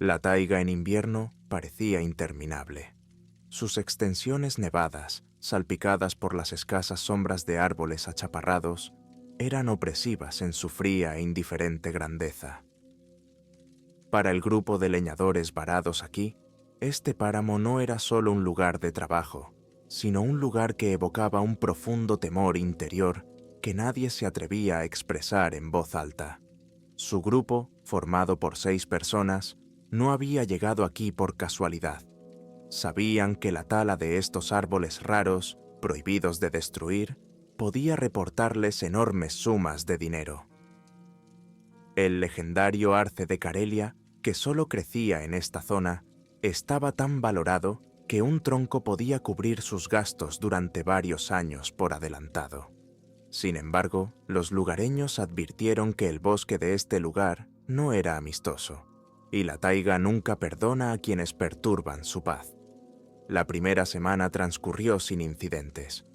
La taiga en invierno parecía interminable. Sus extensiones nevadas, salpicadas por las escasas sombras de árboles achaparrados, eran opresivas en su fría e indiferente grandeza. Para el grupo de leñadores varados aquí, este páramo no era solo un lugar de trabajo, sino un lugar que evocaba un profundo temor interior que nadie se atrevía a expresar en voz alta. Su grupo, formado por 6 personas, no había llegado aquí por casualidad. Sabían que la tala de estos árboles raros, prohibidos de destruir, podía reportarles enormes sumas de dinero. El legendario arce de Carelia, que solo crecía en esta zona, estaba tan valorado que un tronco podía cubrir sus gastos durante varios años por adelantado. Sin embargo, los lugareños advirtieron que el bosque de este lugar no era amistoso, y la taiga nunca perdona a quienes perturban su paz. La primera semana transcurrió sin incidentes.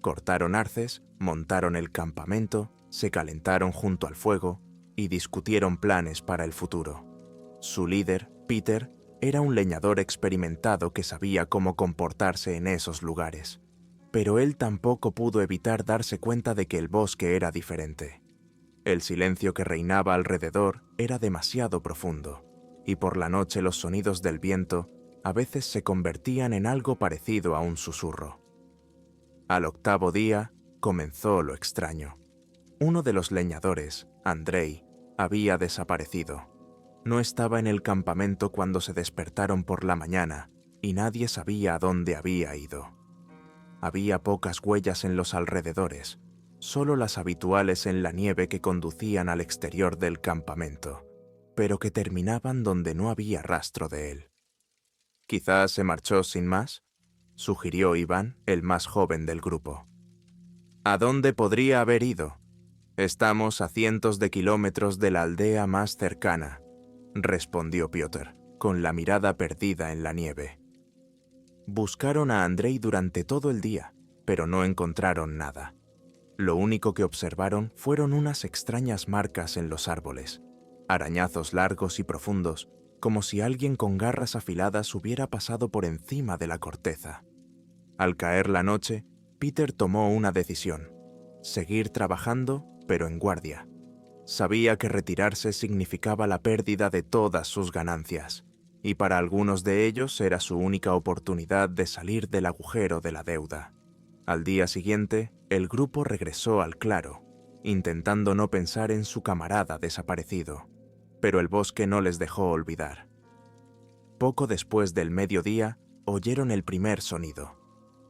Cortaron arces, montaron el campamento, se calentaron junto al fuego y discutieron planes para el futuro. Su líder, Peter, era un leñador experimentado que sabía cómo comportarse en esos lugares, pero él tampoco pudo evitar darse cuenta de que el bosque era diferente. El silencio que reinaba alrededor era demasiado profundo, y por la noche los sonidos del viento a veces se convertían en algo parecido a un susurro. Al 8º día comenzó lo extraño. Uno de los leñadores, Andrei, había desaparecido. No estaba en el campamento cuando se despertaron por la mañana y nadie sabía a dónde había ido. Había pocas huellas en los alrededores, solo las habituales en la nieve que conducían al exterior del campamento, pero que terminaban donde no había rastro de él. «Quizás se marchó sin más», sugirió Iván, el más joven del grupo. «¿A dónde podría haber ido? Estamos a cientos de kilómetros de la aldea más cercana», respondió Piotr, con la mirada perdida en la nieve. Buscaron a Andrei durante todo el día, pero no encontraron nada. Lo único que observaron fueron unas extrañas marcas en los árboles, arañazos largos y profundos, como si alguien con garras afiladas hubiera pasado por encima de la corteza. Al caer la noche, Peter tomó una decisión: seguir trabajando, pero en guardia. Sabía que retirarse significaba la pérdida de todas sus ganancias, y para algunos de ellos era su única oportunidad de salir del agujero de la deuda. Al día siguiente, el grupo regresó al claro, intentando no pensar en su camarada desaparecido, pero el bosque no les dejó olvidar. Poco después del mediodía, oyeron el primer sonido.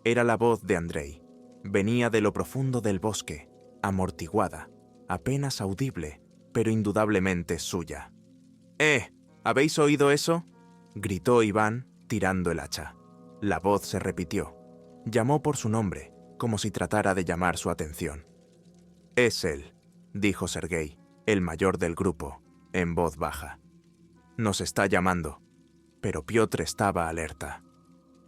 Era la voz de Andrei. Venía de lo profundo del bosque, amortiguada, apenas audible, pero indudablemente suya. ¿Habéis oído eso?, gritó Iván, tirando el hacha. La voz se repitió. Llamó por su nombre, como si tratara de llamar su atención. «Es él», dijo Sergei, el mayor del grupo, en voz baja. «Nos está llamando». Pero Piotr estaba alerta.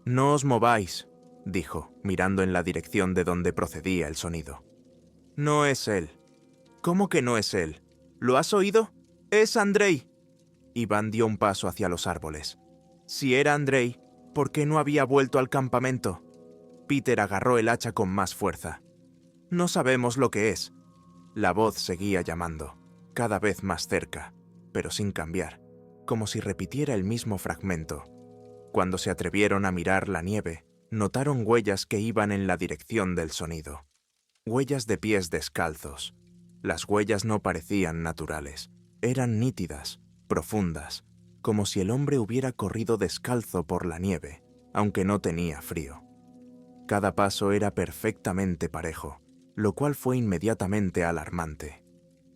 «No os mováis», dijo, mirando en la dirección de donde procedía el sonido. «No es él». «¿Cómo que no es él? ¿Lo has oído? ¡Es Andrei!». Iván dio un paso hacia los árboles. Si era Andrei, ¿por qué no había vuelto al campamento? Peter agarró el hacha con más fuerza. «No sabemos lo que es». La voz seguía llamando, cada vez más cerca, pero sin cambiar, como si repitiera el mismo fragmento. Cuando se atrevieron a mirar la nieve, notaron huellas que iban en la dirección del sonido. Huellas de pies descalzos. Las huellas no parecían naturales, eran nítidas, profundas, como si el hombre hubiera corrido descalzo por la nieve, aunque no tenía frío. Cada paso era perfectamente parejo, lo cual fue inmediatamente alarmante.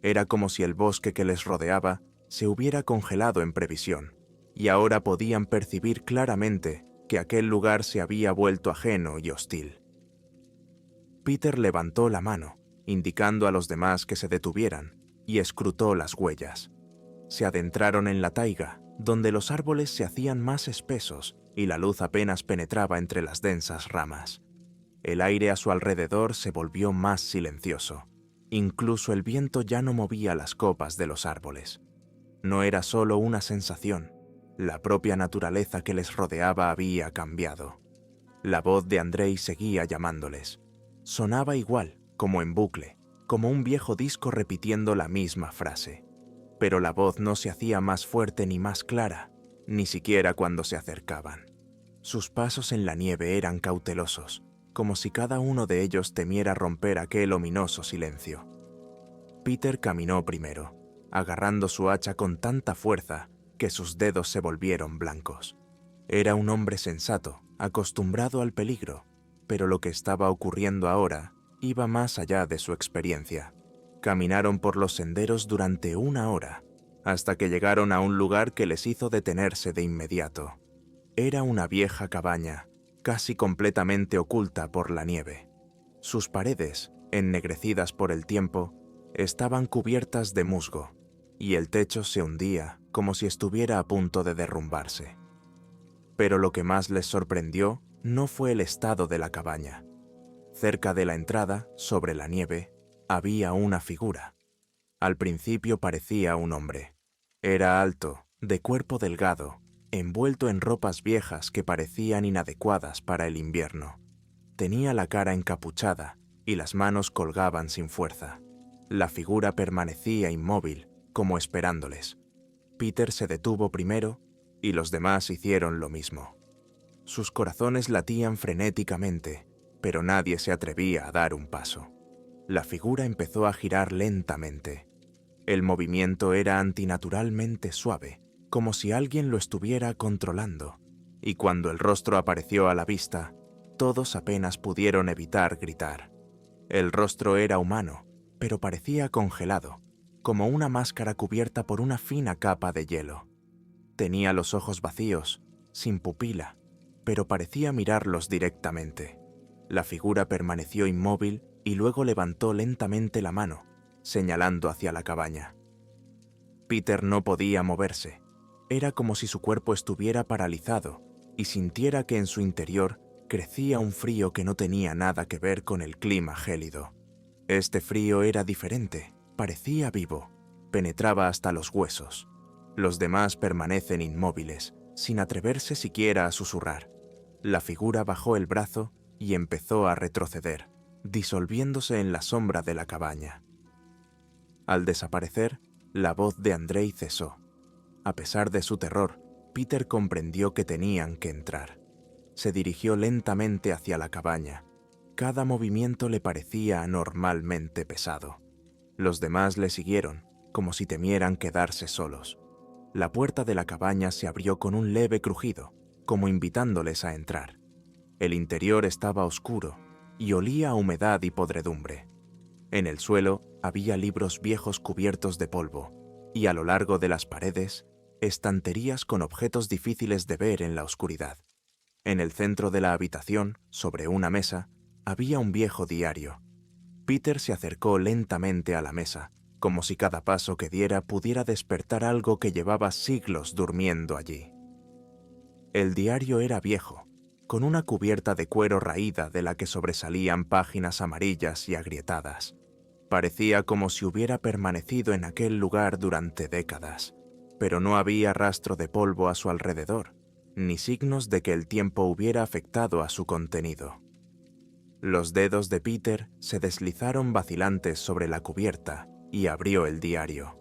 Era como si el bosque que les rodeaba se hubiera congelado en previsión, y ahora podían percibir claramente que aquel lugar se había vuelto ajeno y hostil. Peter levantó la mano, indicando a los demás que se detuvieran, y escrutó las huellas. Se adentraron en la taiga, donde los árboles se hacían más espesos y la luz apenas penetraba entre las densas ramas. El aire a su alrededor se volvió más silencioso. Incluso el viento ya no movía las copas de los árboles. No era solo una sensación. La propia naturaleza que les rodeaba había cambiado. La voz de Andrei seguía llamándoles. Sonaba igual, como en bucle, como un viejo disco repitiendo la misma frase. Pero la voz no se hacía más fuerte ni más clara, ni siquiera cuando se acercaban. Sus pasos en la nieve eran cautelosos, como si cada uno de ellos temiera romper aquel ominoso silencio. Peter caminó primero, agarrando su hacha con tanta fuerza que sus dedos se volvieron blancos. Era un hombre sensato, acostumbrado al peligro, pero lo que estaba ocurriendo ahora iba más allá de su experiencia. Caminaron por los senderos durante 1 hora, hasta que llegaron a un lugar que les hizo detenerse de inmediato. Era una vieja cabaña, casi completamente oculta por la nieve. Sus paredes, ennegrecidas por el tiempo, estaban cubiertas de musgo, y el techo se hundía como si estuviera a punto de derrumbarse. Pero lo que más les sorprendió no fue el estado de la cabaña. Cerca de la entrada, sobre la nieve, había una figura. Al principio parecía un hombre. Era alto, de cuerpo delgado, envuelto en ropas viejas que parecían inadecuadas para el invierno. Tenía la cara encapuchada y las manos colgaban sin fuerza. La figura permanecía inmóvil, como esperándoles. Peter se detuvo primero y los demás hicieron lo mismo. Sus corazones latían frenéticamente, pero nadie se atrevía a dar un paso. La figura empezó a girar lentamente. El movimiento era antinaturalmente suave, como si alguien lo estuviera controlando, y cuando el rostro apareció a la vista, todos apenas pudieron evitar gritar. El rostro era humano, pero parecía congelado, como una máscara cubierta por una fina capa de hielo. Tenía los ojos vacíos, sin pupila, pero parecía mirarlos directamente. La figura permaneció inmóvil y luego levantó lentamente la mano, señalando hacia la cabaña. Peter no podía moverse. Era como si su cuerpo estuviera paralizado y sintiera que en su interior crecía un frío que no tenía nada que ver con el clima gélido. Este frío era diferente, parecía vivo, penetraba hasta los huesos. Los demás permanecen inmóviles, sin atreverse siquiera a susurrar. La figura bajó el brazo y empezó a retroceder, disolviéndose en la sombra de la cabaña. Al desaparecer, la voz de Andrei cesó. A pesar de su terror, Peter comprendió que tenían que entrar. Se dirigió lentamente hacia la cabaña. Cada movimiento le parecía anormalmente pesado. Los demás le siguieron, como si temieran quedarse solos. La puerta de la cabaña se abrió con un leve crujido, como invitándoles a entrar. El interior estaba oscuro y olía a humedad y podredumbre. En el suelo había libros viejos cubiertos de polvo, y a lo largo de las paredes, estanterías con objetos difíciles de ver en la oscuridad. En el centro de la habitación, sobre una mesa, había un viejo diario. Peter se acercó lentamente a la mesa, como si cada paso que diera pudiera despertar algo que llevaba siglos durmiendo allí. El diario era viejo, con una cubierta de cuero raída de la que sobresalían páginas amarillas y agrietadas. Parecía como si hubiera permanecido en aquel lugar durante décadas, pero no había rastro de polvo a su alrededor, ni signos de que el tiempo hubiera afectado a su contenido. Los dedos de Peter se deslizaron vacilantes sobre la cubierta y abrió el diario.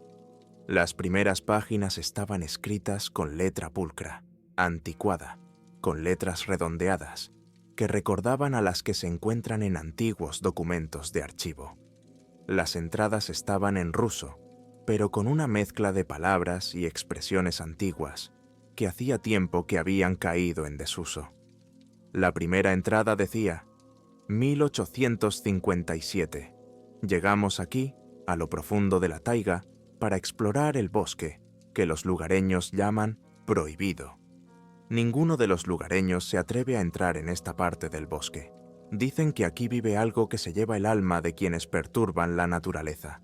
Las primeras páginas estaban escritas con letra pulcra, anticuada, con letras redondeadas, que recordaban a las que se encuentran en antiguos documentos de archivo. Las entradas estaban en ruso, pero con una mezcla de palabras y expresiones antiguas, que hacía tiempo que habían caído en desuso. La primera entrada decía: 1857. Llegamos aquí, a lo profundo de la taiga, para explorar el bosque, que los lugareños llaman prohibido. Ninguno de los lugareños se atreve a entrar en esta parte del bosque. Dicen que aquí vive algo que se lleva el alma de quienes perturban la naturaleza.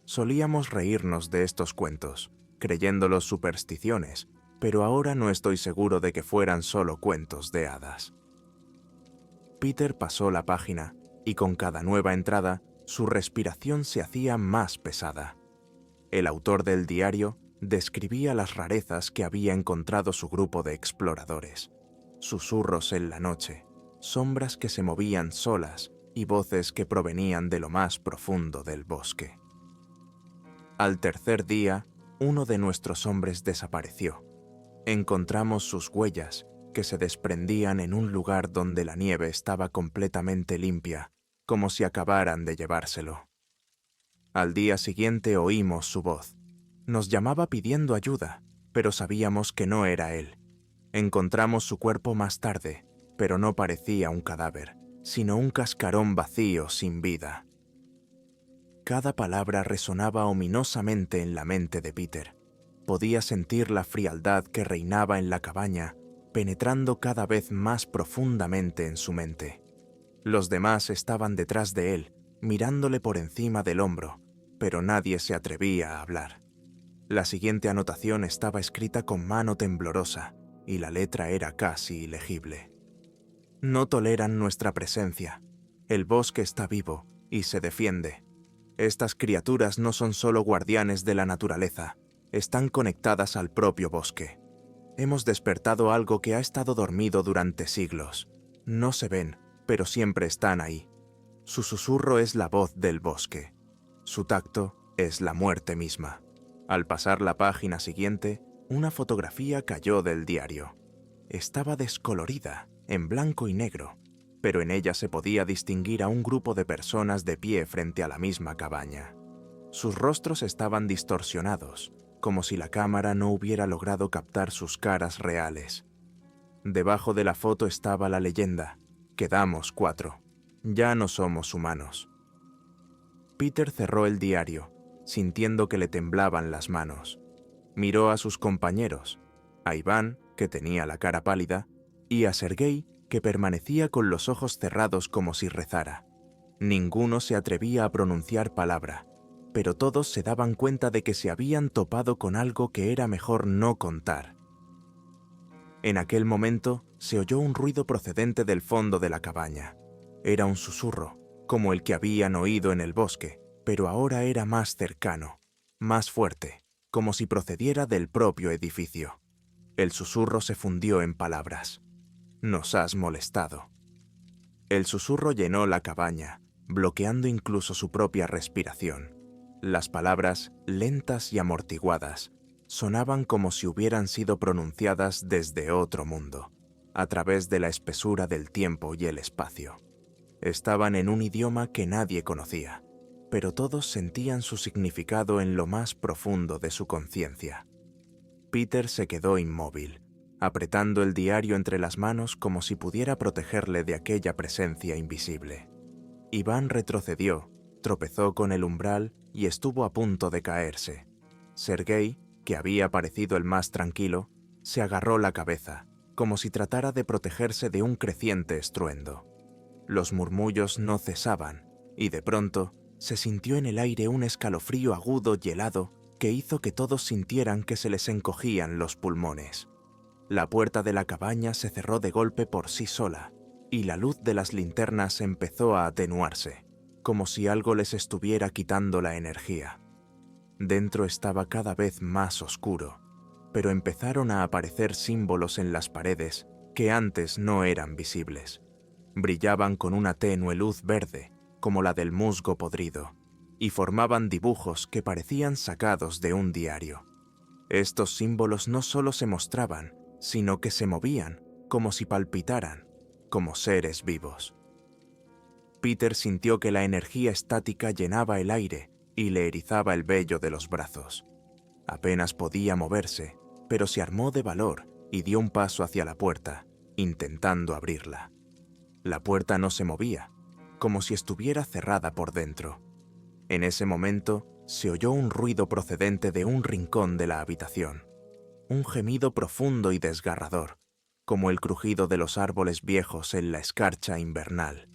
Solíamos reírnos de estos cuentos, creyéndolos supersticiones, pero ahora no estoy seguro de que fueran solo cuentos de hadas. Peter pasó la página, y con cada nueva entrada, su respiración se hacía más pesada. El autor del diario describía las rarezas que había encontrado su grupo de exploradores. Susurros en la noche, sombras que se movían solas y voces que provenían de lo más profundo del bosque. Al tercer día, uno de nuestros hombres desapareció. Encontramos sus huellas, que se desprendían en un lugar donde la nieve estaba completamente limpia, como si acabaran de llevárselo. Al día siguiente oímos su voz. Nos llamaba pidiendo ayuda, pero sabíamos que no era él. Encontramos su cuerpo más tarde, pero no parecía un cadáver, sino un cascarón vacío sin vida. Cada palabra resonaba ominosamente en la mente de Peter. Podía sentir la frialdad que reinaba en la cabaña, penetrando cada vez más profundamente en su mente. Los demás estaban detrás de él, mirándole por encima del hombro, pero nadie se atrevía a hablar. La siguiente anotación estaba escrita con mano temblorosa, y la letra era casi ilegible. No toleran nuestra presencia. El bosque está vivo y se defiende. Estas criaturas no son solo guardianes de la naturaleza, están conectadas al propio bosque. Hemos despertado algo que ha estado dormido durante siglos. No se ven, pero siempre están ahí. Su susurro es la voz del bosque. Su tacto es la muerte misma. Al pasar la página siguiente, una fotografía cayó del diario. Estaba descolorida, en blanco y negro, pero en ella se podía distinguir a un grupo de personas de pie frente a la misma cabaña. Sus rostros estaban distorsionados, como si la cámara no hubiera logrado captar sus caras reales. Debajo de la foto estaba la leyenda: quedamos 4. Ya no somos humanos. Peter cerró el diario, sintiendo que le temblaban las manos. Miró a sus compañeros, a Iván, que tenía la cara pálida, y a Sergei, que permanecía con los ojos cerrados como si rezara. Ninguno se atrevía a pronunciar palabra, pero todos se daban cuenta de que se habían topado con algo que era mejor no contar. En aquel momento se oyó un ruido procedente del fondo de la cabaña. Era un susurro, como el que habían oído en el bosque, pero ahora era más cercano, más fuerte, como si procediera del propio edificio. El susurro se fundió en palabras. «Nos has molestado». El susurro llenó la cabaña, bloqueando incluso su propia respiración. Las palabras, lentas y amortiguadas, sonaban como si hubieran sido pronunciadas desde otro mundo, a través de la espesura del tiempo y el espacio. Estaban en un idioma que nadie conocía, pero todos sentían su significado en lo más profundo de su conciencia. Peter se quedó inmóvil, apretando el diario entre las manos como si pudiera protegerle de aquella presencia invisible. Iván retrocedió, tropezó con el umbral y estuvo a punto de caerse. Sergei, que había parecido el más tranquilo, se agarró la cabeza, como si tratara de protegerse de un creciente estruendo. Los murmullos no cesaban, y de pronto se sintió en el aire un escalofrío agudo y helado que hizo que todos sintieran que se les encogían los pulmones. La puerta de la cabaña se cerró de golpe por sí sola, y la luz de las linternas empezó a atenuarse, como si algo les estuviera quitando la energía. Dentro estaba cada vez más oscuro, pero empezaron a aparecer símbolos en las paredes que antes no eran visibles. Brillaban con una tenue luz verde, como la del musgo podrido, y formaban dibujos que parecían sacados de un diario. Estos símbolos no solo se mostraban, sino que se movían, como si palpitaran, como seres vivos. Peter sintió que la energía estática llenaba el aire y le erizaba el vello de los brazos. Apenas podía moverse, pero se armó de valor y dio un paso hacia la puerta, intentando abrirla. La puerta no se movía, como si estuviera cerrada por dentro. En ese momento se oyó un ruido procedente de un rincón de la habitación. Un gemido profundo y desgarrador, como el crujido de los árboles viejos en la escarcha invernal.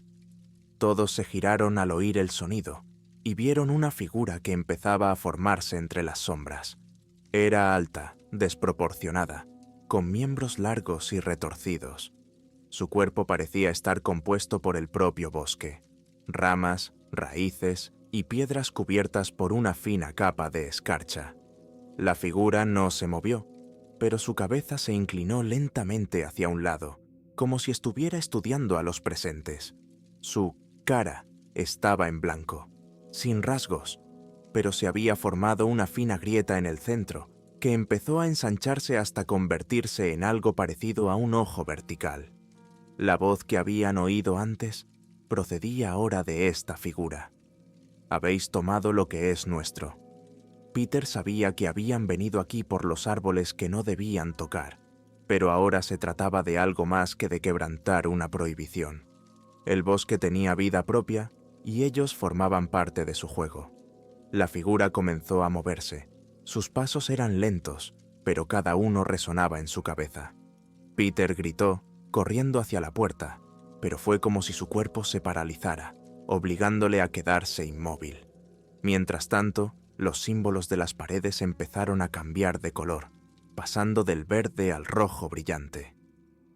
Todos se giraron al oír el sonido y vieron una figura que empezaba a formarse entre las sombras. Era alta, desproporcionada, con miembros largos y retorcidos. Su cuerpo parecía estar compuesto por el propio bosque, ramas, raíces y piedras cubiertas por una fina capa de escarcha. La figura no se movió, pero su cabeza se inclinó lentamente hacia un lado, como si estuviera estudiando a los presentes. Su cara estaba en blanco, sin rasgos, pero se había formado una fina grieta en el centro, que empezó a ensancharse hasta convertirse en algo parecido a un ojo vertical. La voz que habían oído antes procedía ahora de esta figura. Habéis tomado lo que es nuestro. Peter sabía que habían venido aquí por los árboles que no debían tocar, pero ahora se trataba de algo más que de quebrantar una prohibición. El bosque tenía vida propia y ellos formaban parte de su juego. La figura comenzó a moverse. Sus pasos eran lentos, pero cada uno resonaba en su cabeza. Peter gritó, corriendo hacia la puerta, pero fue como si su cuerpo se paralizara, obligándole a quedarse inmóvil. Mientras tanto, los símbolos de las paredes empezaron a cambiar de color, pasando del verde al rojo brillante.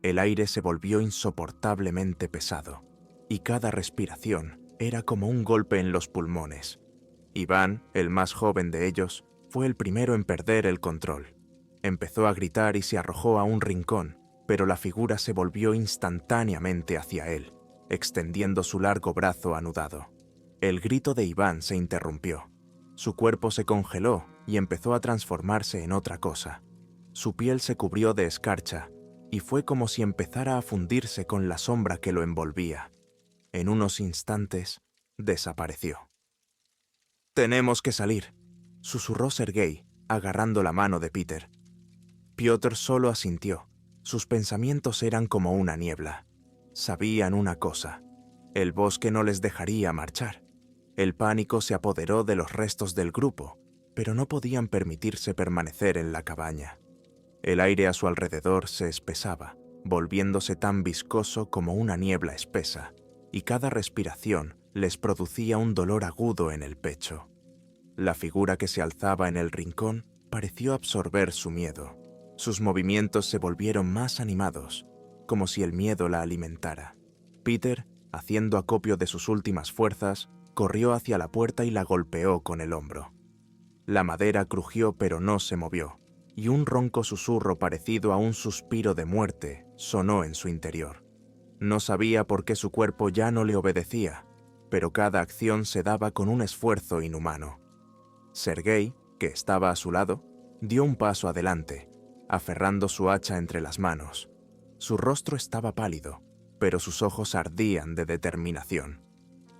El aire se volvió insoportablemente pesado, y cada respiración era como un golpe en los pulmones. Iván, el más joven de ellos, fue el primero en perder el control. Empezó a gritar y se arrojó a un rincón, pero la figura se volvió instantáneamente hacia él, extendiendo su largo brazo anudado. El grito de Iván se interrumpió. Su cuerpo se congeló y empezó a transformarse en otra cosa. Su piel se cubrió de escarcha y fue como si empezara a fundirse con la sombra que lo envolvía. En unos instantes, desapareció. «Tenemos que salir», susurró Sergei, agarrando la mano de Peter. Piotr solo asintió. Sus pensamientos eran como una niebla. Sabían una cosa: el bosque no les dejaría marchar. El pánico se apoderó de los restos del grupo, pero no podían permitirse permanecer en la cabaña. El aire a su alrededor se espesaba, volviéndose tan viscoso como una niebla espesa, y cada respiración les producía un dolor agudo en el pecho. La figura que se alzaba en el rincón pareció absorber su miedo. Sus movimientos se volvieron más animados, como si el miedo la alimentara. Peter, haciendo acopio de sus últimas fuerzas, corrió hacia la puerta y la golpeó con el hombro. La madera crujió pero no se movió, y un ronco susurro parecido a un suspiro de muerte sonó en su interior. No sabía por qué su cuerpo ya no le obedecía, pero cada acción se daba con un esfuerzo inhumano. Sergei, que estaba a su lado, dio un paso adelante, aferrando su hacha entre las manos. Su rostro estaba pálido, pero sus ojos ardían de determinación.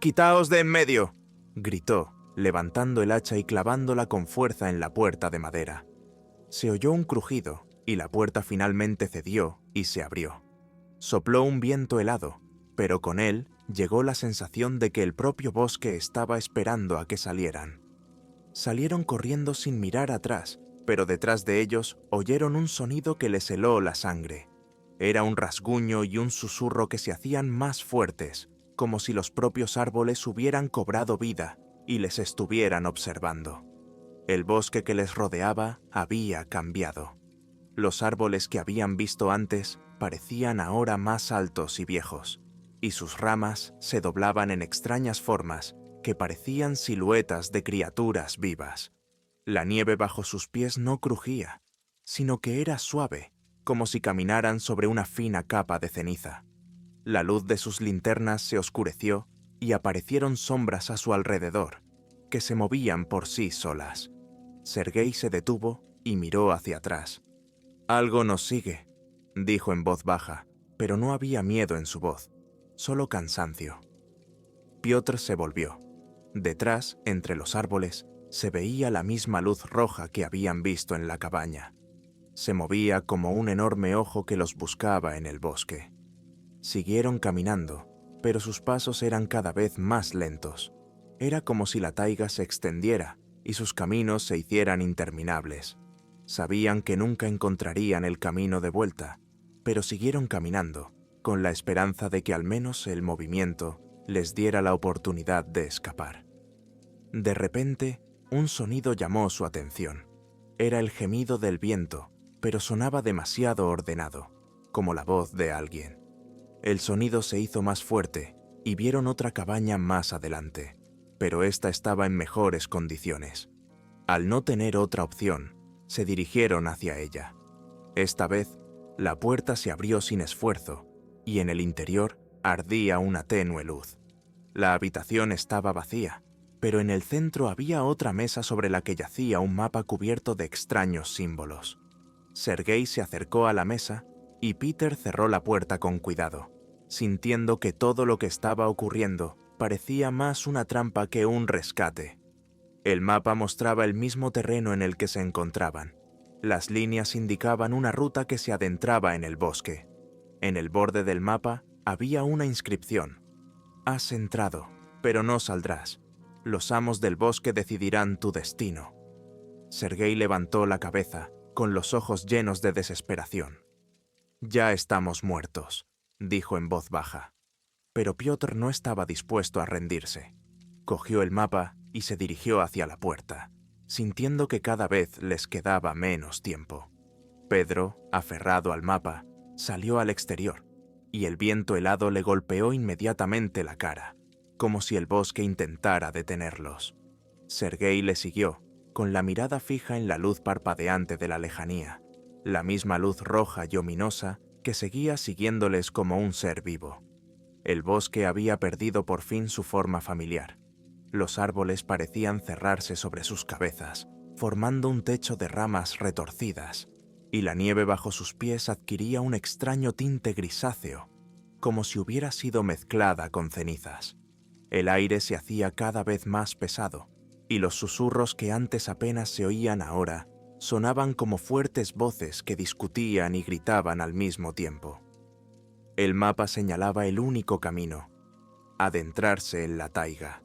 «¡Quitaos de en medio!», gritó, levantando el hacha y clavándola con fuerza en la puerta de madera. Se oyó un crujido, y la puerta finalmente cedió y se abrió. Sopló un viento helado, pero con él llegó la sensación de que el propio bosque estaba esperando a que salieran. Salieron corriendo sin mirar atrás, pero detrás de ellos oyeron un sonido que les heló la sangre. Era un rasguño y un susurro que se hacían más fuertes, como si los propios árboles hubieran cobrado vida y les estuvieran observando. El bosque que les rodeaba había cambiado. Los árboles que habían visto antes parecían ahora más altos y viejos, y sus ramas se doblaban en extrañas formas que parecían siluetas de criaturas vivas. La nieve bajo sus pies no crujía, sino que era suave, como si caminaran sobre una fina capa de ceniza. La luz de sus linternas se oscureció y aparecieron sombras a su alrededor, que se movían por sí solas. Sergei se detuvo y miró hacia atrás. «Algo nos sigue», dijo en voz baja, pero no había miedo en su voz, solo cansancio. Piotr se volvió. Detrás, entre los árboles, se veía la misma luz roja que habían visto en la cabaña. Se movía como un enorme ojo que los buscaba en el bosque. Siguieron caminando, pero sus pasos eran cada vez más lentos. Era como si la taiga se extendiera y sus caminos se hicieran interminables. Sabían que nunca encontrarían el camino de vuelta, pero siguieron caminando, con la esperanza de que al menos el movimiento les diera la oportunidad de escapar. De repente, un sonido llamó su atención. Era el gemido del viento, pero sonaba demasiado ordenado, como la voz de alguien. El sonido se hizo más fuerte y vieron otra cabaña más adelante, pero esta estaba en mejores condiciones. Al no tener otra opción, se dirigieron hacia ella. Esta vez, la puerta se abrió sin esfuerzo y en el interior ardía una tenue luz. La habitación estaba vacía, pero en el centro había otra mesa sobre la que yacía un mapa cubierto de extraños símbolos. Sergei se acercó a la mesa y Peter cerró la puerta con cuidado, sintiendo que todo lo que estaba ocurriendo parecía más una trampa que un rescate. El mapa mostraba el mismo terreno en el que se encontraban. Las líneas indicaban una ruta que se adentraba en el bosque. En el borde del mapa había una inscripción: «Has entrado, pero no saldrás. Los amos del bosque decidirán tu destino». Sergei levantó la cabeza, con los ojos llenos de desesperación. «Ya estamos muertos», dijo en voz baja. Pero Piotr no estaba dispuesto a rendirse. Cogió el mapa y se dirigió hacia la puerta, sintiendo que cada vez les quedaba menos tiempo. Pedro, aferrado al mapa, salió al exterior, y el viento helado le golpeó inmediatamente la cara, como si el bosque intentara detenerlos. Sergei le siguió, con la mirada fija en la luz parpadeante de la lejanía, la misma luz roja y ominosa que seguía siguiéndoles como un ser vivo. El bosque había perdido por fin su forma familiar. Los árboles parecían cerrarse sobre sus cabezas, formando un techo de ramas retorcidas, y la nieve bajo sus pies adquiría un extraño tinte grisáceo, como si hubiera sido mezclada con cenizas. El aire se hacía cada vez más pesado, y los susurros que antes apenas se oían ahora sonaban como fuertes voces que discutían y gritaban al mismo tiempo. El mapa señalaba el único camino: adentrarse en la taiga.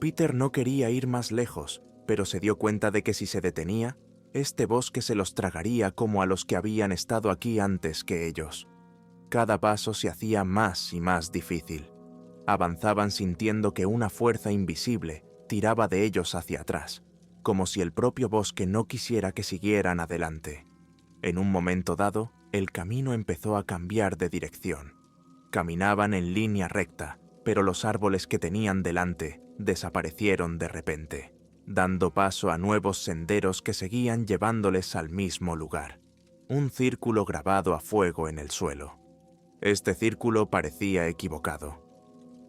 Peter no quería ir más lejos, pero se dio cuenta de que si se detenía, este bosque se los tragaría como a los que habían estado aquí antes que ellos. Cada paso se hacía más y más difícil. Avanzaban sintiendo que una fuerza invisible tiraba de ellos hacia atrás, como si el propio bosque no quisiera que siguieran adelante. En un momento dado, el camino empezó a cambiar de dirección. Caminaban en línea recta, pero los árboles que tenían delante desaparecieron de repente, dando paso a nuevos senderos que seguían llevándoles al mismo lugar. Un círculo grabado a fuego en el suelo. Este círculo parecía equivocado.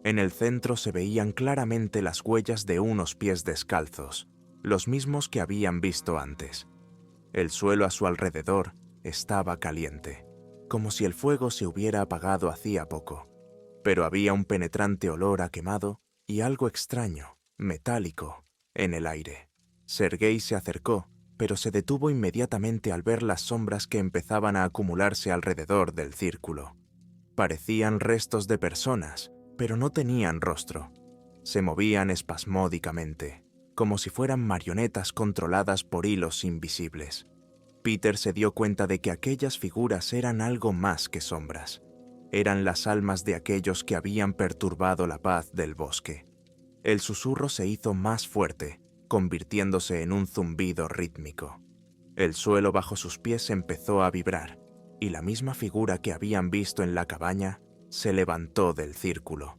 En el centro se veían claramente las huellas de unos pies descalzos, los mismos que habían visto antes. El suelo a su alrededor estaba caliente, como si el fuego se hubiera apagado hacía poco, pero había un penetrante olor a quemado y algo extraño, metálico, en el aire. Sergei se acercó, pero se detuvo inmediatamente al ver las sombras que empezaban a acumularse alrededor del círculo. Parecían restos de personas, pero no tenían rostro. Se movían espasmódicamente, como si fueran marionetas controladas por hilos invisibles. Peter se dio cuenta de que aquellas figuras eran algo más que sombras. Eran las almas de aquellos que habían perturbado la paz del bosque. El susurro se hizo más fuerte, convirtiéndose en un zumbido rítmico. El suelo bajo sus pies empezó a vibrar, y la misma figura que habían visto en la cabaña se levantó del círculo.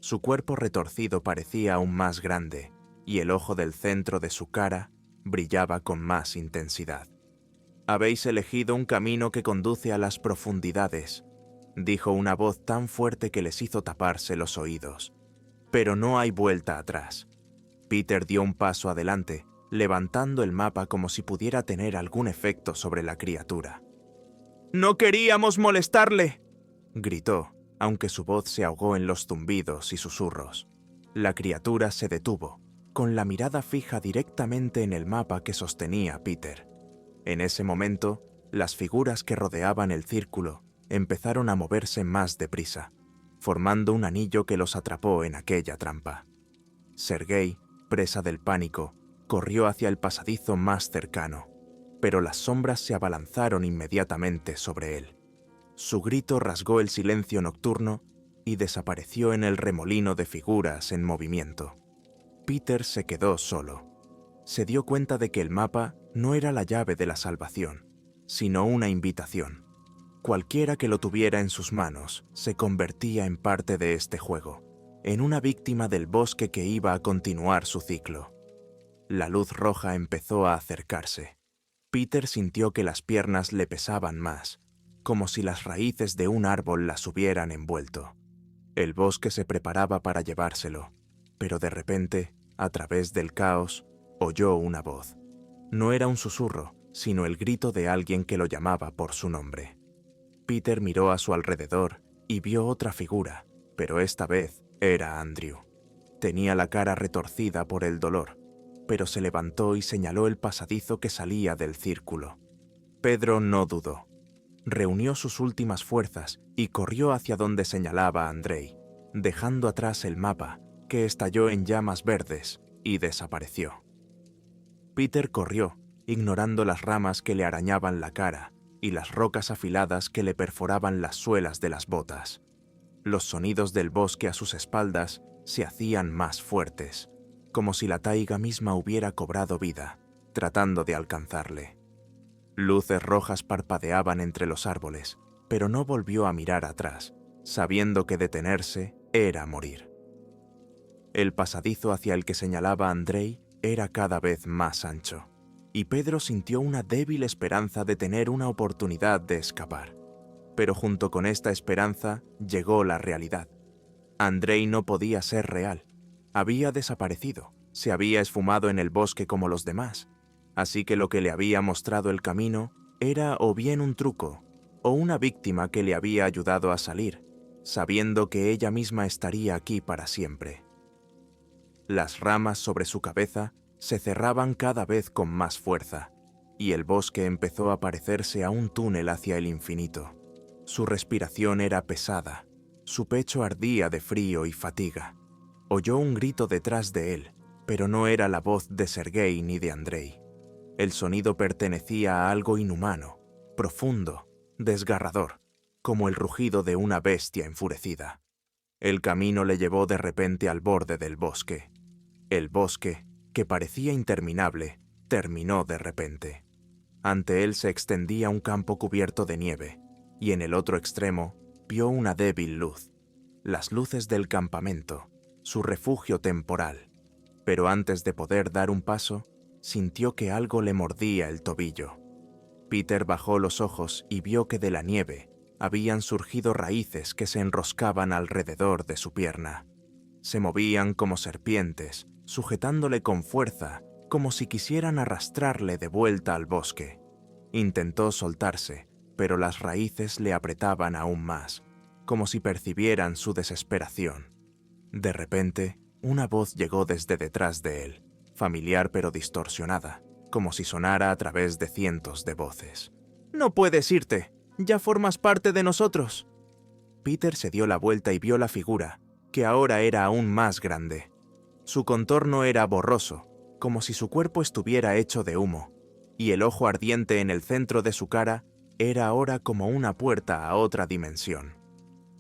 Su cuerpo retorcido parecía aún más grande, y el ojo del centro de su cara brillaba con más intensidad. «Habéis elegido un camino que conduce a las profundidades», dijo una voz tan fuerte que les hizo taparse los oídos. «Pero no hay vuelta atrás». Peter dio un paso adelante, levantando el mapa como si pudiera tener algún efecto sobre la criatura. «¡No queríamos molestarle!», gritó, aunque su voz se ahogó en los zumbidos y susurros. La criatura se detuvo, con la mirada fija directamente en el mapa que sostenía Peter. En ese momento, las figuras que rodeaban el círculo empezaron a moverse más deprisa, formando un anillo que los atrapó en aquella trampa. Sergei, presa del pánico, corrió hacia el pasadizo más cercano, pero las sombras se abalanzaron inmediatamente sobre él. Su grito rasgó el silencio nocturno y desapareció en el remolino de figuras en movimiento. Peter se quedó solo. Se dio cuenta de que el mapa no era la llave de la salvación, sino una invitación. Cualquiera que lo tuviera en sus manos se convertía en parte de este juego, en una víctima del bosque que iba a continuar su ciclo. La luz roja empezó a acercarse. Peter sintió que las piernas le pesaban más, como si las raíces de un árbol las hubieran envuelto. El bosque se preparaba para llevárselo, pero de repente, a través del caos, oyó una voz. No era un susurro, sino el grito de alguien que lo llamaba por su nombre. Peter miró a su alrededor y vio otra figura, pero esta vez era Andrew. Tenía la cara retorcida por el dolor, pero se levantó y señaló el pasadizo que salía del círculo. Pedro no dudó. Reunió sus últimas fuerzas y corrió hacia donde señalaba Andrei, dejando atrás el mapa, que estalló en llamas verdes y desapareció. Peter corrió, ignorando las ramas que le arañaban la cara y las rocas afiladas que le perforaban las suelas de las botas. Los sonidos del bosque a sus espaldas se hacían más fuertes, como si la taiga misma hubiera cobrado vida, tratando de alcanzarle. Luces rojas parpadeaban entre los árboles, pero no volvió a mirar atrás, sabiendo que detenerse era morir. El pasadizo hacia el que señalaba Andrei era cada vez más ancho, y Pedro sintió una débil esperanza de tener una oportunidad de escapar. Pero junto con esta esperanza llegó la realidad. Andrei no podía ser real. Había desaparecido, se había esfumado en el bosque como los demás, así que lo que le había mostrado el camino era o bien un truco, o una víctima que le había ayudado a salir, sabiendo que ella misma estaría aquí para siempre. Las ramas sobre su cabeza se cerraban cada vez con más fuerza, y el bosque empezó a parecerse a un túnel hacia el infinito. Su respiración era pesada, su pecho ardía de frío y fatiga. Oyó un grito detrás de él, pero no era la voz de Sergei ni de Andrei. El sonido pertenecía a algo inhumano, profundo, desgarrador, como el rugido de una bestia enfurecida. El camino le llevó de repente al borde del bosque. El bosque, que parecía interminable, terminó de repente. Ante él se extendía un campo cubierto de nieve, y en el otro extremo vio una débil luz. Las luces del campamento, su refugio temporal. Pero antes de poder dar un paso, sintió que algo le mordía el tobillo. Peter bajó los ojos y vio que de la nieve habían surgido raíces que se enroscaban alrededor de su pierna. Se movían como serpientes, sujetándole con fuerza, como si quisieran arrastrarle de vuelta al bosque. Intentó soltarse, pero las raíces le apretaban aún más, como si percibieran su desesperación. De repente, una voz llegó desde detrás de él, familiar pero distorsionada, como si sonara a través de cientos de voces. «¡No puedes irte! ¡Ya formas parte de nosotros!». Peter se dio la vuelta y vio la figura, que ahora era aún más grande. Su contorno era borroso, como si su cuerpo estuviera hecho de humo, y el ojo ardiente en el centro de su cara era ahora como una puerta a otra dimensión.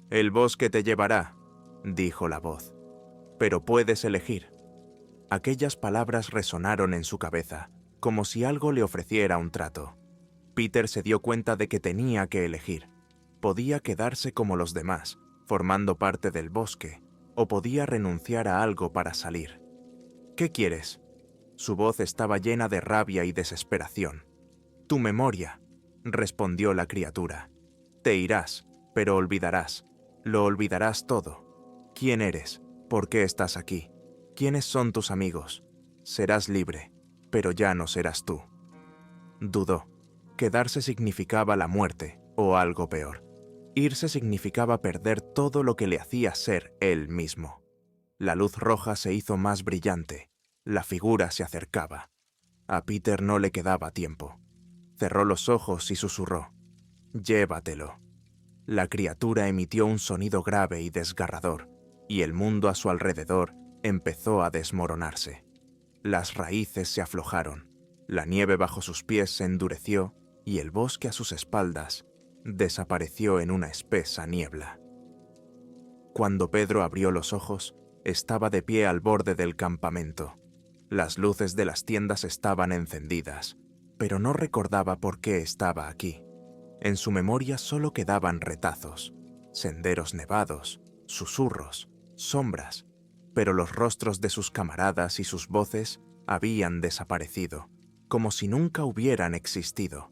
«El bosque te llevará», dijo la voz, «pero puedes elegir». Aquellas palabras resonaron en su cabeza, como si algo le ofreciera un trato. Peter se dio cuenta de que tenía que elegir. Podía quedarse como los demás, formando parte del bosque, o podía renunciar a algo para salir. «¿Qué quieres?». Su voz estaba llena de rabia y desesperación. «Tu memoria», respondió la criatura. «Te irás, pero olvidarás. Lo olvidarás todo. ¿Quién eres? ¿Por qué estás aquí? ¿Quiénes son tus amigos? Serás libre, pero ya no serás tú». Dudó. Quedarse significaba la muerte, o algo peor. Irse significaba perder todo lo que le hacía ser él mismo. La luz roja se hizo más brillante. La figura se acercaba. A Peter no le quedaba tiempo. Cerró los ojos y susurró: «Llévatelo». La criatura emitió un sonido grave y desgarrador, y el mundo a su alrededor empezó a desmoronarse. Las raíces se aflojaron, la nieve bajo sus pies se endureció y el bosque a sus espaldas desapareció en una espesa niebla. Cuando Pedro abrió los ojos, estaba de pie al borde del campamento. Las luces de las tiendas estaban encendidas, pero no recordaba por qué estaba aquí. En su memoria solo quedaban retazos, senderos nevados, susurros, sombras, pero los rostros de sus camaradas y sus voces habían desaparecido, como si nunca hubieran existido.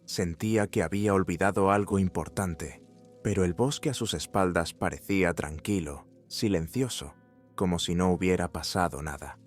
Sentía que había olvidado algo importante, pero el bosque a sus espaldas parecía tranquilo, silencioso, como si no hubiera pasado nada.